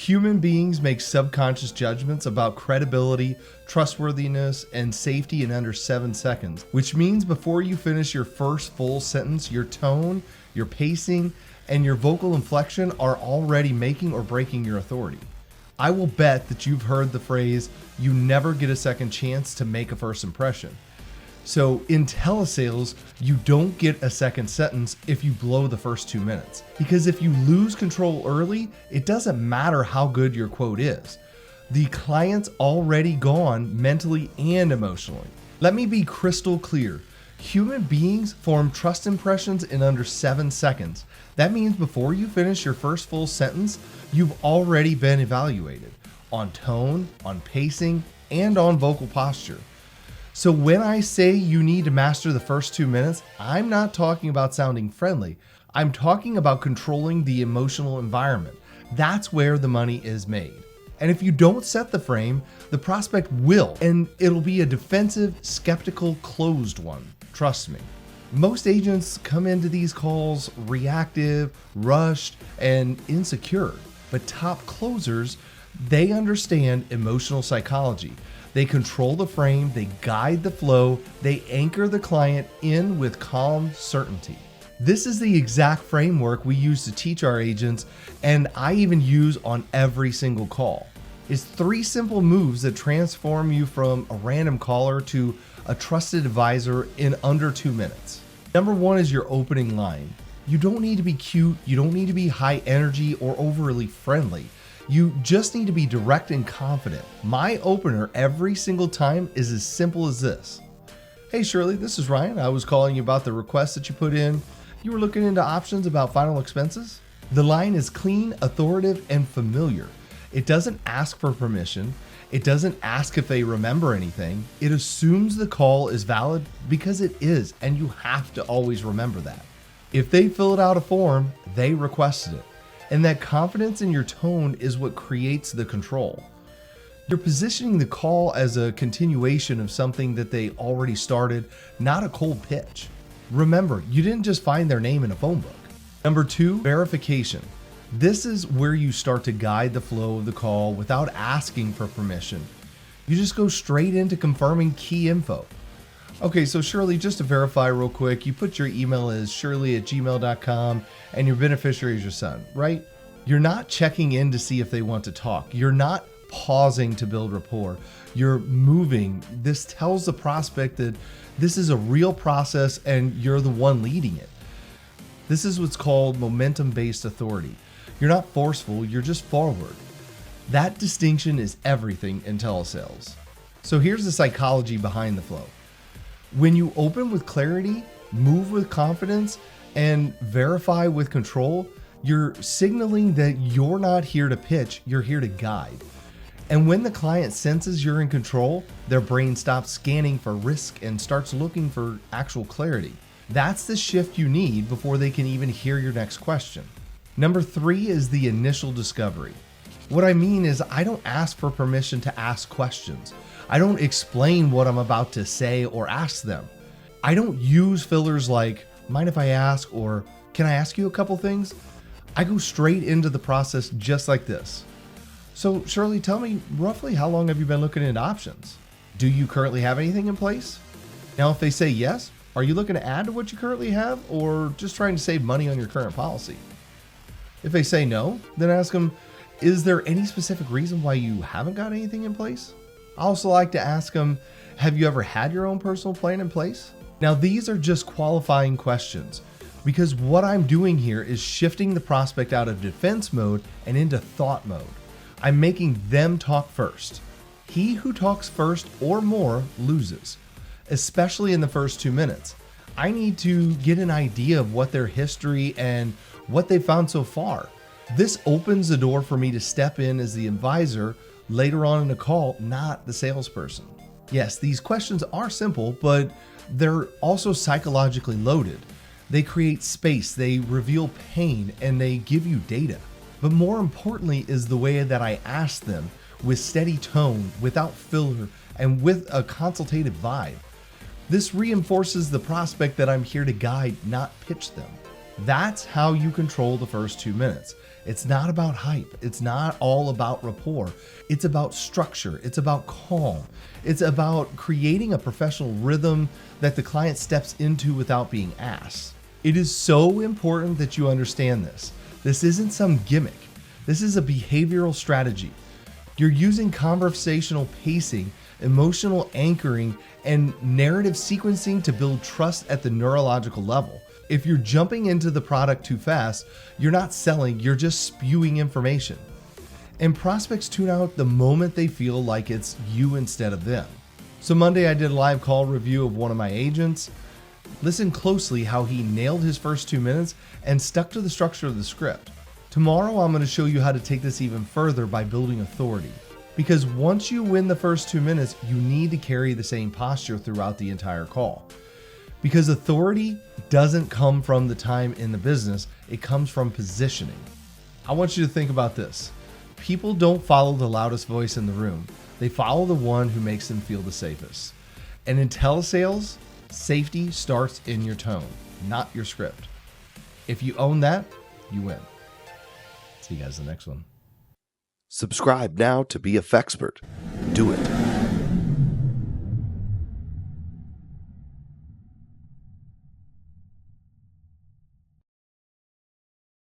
Human beings make subconscious judgments about credibility, trustworthiness, and safety in under 7 seconds, which means before you finish your first full sentence, your tone, your pacing, and your vocal inflection are already making or breaking your authority. I will bet that you've heard the phrase, you never get a second chance to make a first impression. So in telesales, you don't get a second sentence if you blow the first 2 minutes. Because if you lose control early, it doesn't matter how good your quote is. The client's already gone mentally and emotionally. Let me be crystal clear. Human beings form trust impressions in under 7 seconds. That means before you finish your first full sentence, you've already been evaluated on tone, on pacing, and on vocal posture. So when I say you need to master the first 2 minutes, I'm not talking about sounding friendly. I'm talking about controlling the emotional environment. That's where the money is made. And if you don't set the frame, the prospect will, and it'll be a defensive, skeptical, closed one. Trust me. Most agents come into these calls reactive, rushed, and insecure. But top closers, they understand emotional psychology. They control the frame, they guide the flow, they anchor the client in with calm certainty. This is the exact framework we use to teach our agents, and I even use on every single call. It's 3 simple moves that transform you from a random caller to a trusted advisor in under 2 minutes. Number 1 is your opening line. You don't need to be cute, you don't need to be high energy or overly friendly. You just need to be direct and confident. My opener every single time is as simple as this. Hey Shirley, this is Ryan. I was calling you about the request that you put in. You were looking into options about final expenses? The line is clean, authoritative, and familiar. It doesn't ask for permission. It doesn't ask if they remember anything. It assumes the call is valid because it is, and you have to always remember that. If they filled out a form, they requested it. And that confidence in your tone is what creates the control. You're positioning the call as a continuation of something that they already started, not a cold pitch. Remember, you didn't just find their name in a phone book. Number 2, verification. This is where you start to guide the flow of the call without asking for permission. You just go straight into confirming key info. Okay, so Shirley, just to verify real quick, you put your email as shirley@gmail.com and your beneficiary is your son, right? You're not checking in to see if they want to talk. You're not pausing to build rapport. You're moving. This tells the prospect that this is a real process and you're the one leading it. This is what's called momentum-based authority. You're not forceful, you're just forward. That distinction is everything in telesales. So here's the psychology behind the flow. When you open with clarity, move with confidence, and verify with control, you're signaling that you're not here to pitch, you're here to guide. And when the client senses you're in control, their brain stops scanning for risk and starts looking for actual clarity. That's the shift you need before they can even hear your next question. Number 3 is the initial discovery. What I mean is I don't ask for permission to ask questions. I don't explain what I'm about to say or ask them. I don't use fillers like, mind if I ask, or can I ask you a couple things? I go straight into the process just like this. So Shirley, tell me roughly how long have you been looking into options? Do you currently have anything in place? Now, if they say yes, are you looking to add to what you currently have or just trying to save money on your current policy? If they say no, then ask them, is there any specific reason why you haven't got anything in place? I also like to ask them, have you ever had your own personal plan in place? Now, these are just qualifying questions because what I'm doing here is shifting the prospect out of defense mode and into thought mode. I'm making them talk first. He who talks first or more loses, especially in the first 2 minutes. I need to get an idea of what their history and what they found so far. This opens the door for me to step in as the advisor later on in the call, not the salesperson. Yes, these questions are simple, but they're also psychologically loaded. They create space, they reveal pain, and they give you data. But more importantly is the way that I ask them with steady tone, without filler, and with a consultative vibe. This reinforces the prospect that I'm here to guide, not pitch them. That's how you control the first 2 minutes. It's not about hype. It's not all about rapport. It's about structure. It's about calm. It's about creating a professional rhythm that the client steps into without being asked. It is so important that you understand this. This isn't some gimmick. This is a behavioral strategy. You're using conversational pacing, emotional anchoring, and narrative sequencing to build trust at the neurological level. If you're jumping into the product too fast, you're not selling, you're just spewing information. And prospects tune out the moment they feel like it's you instead of them. So Monday I did a live call review of one of my agents. Listen closely how he nailed his first 2 minutes and stuck to the structure of the script. Tomorrow I'm going to show you how to take this even further by building authority. Because once you win the first 2 minutes, you need to carry the same posture throughout the entire call. Because authority doesn't come from the time in the business, it comes from positioning. I want you to think about this. People don't follow the loudest voice in the room. They follow the one who makes them feel the safest. And in telesales, safety starts in your tone, not your script. If you own that, you win. See you guys in the next one. Subscribe now to be a Fexpert. Do it.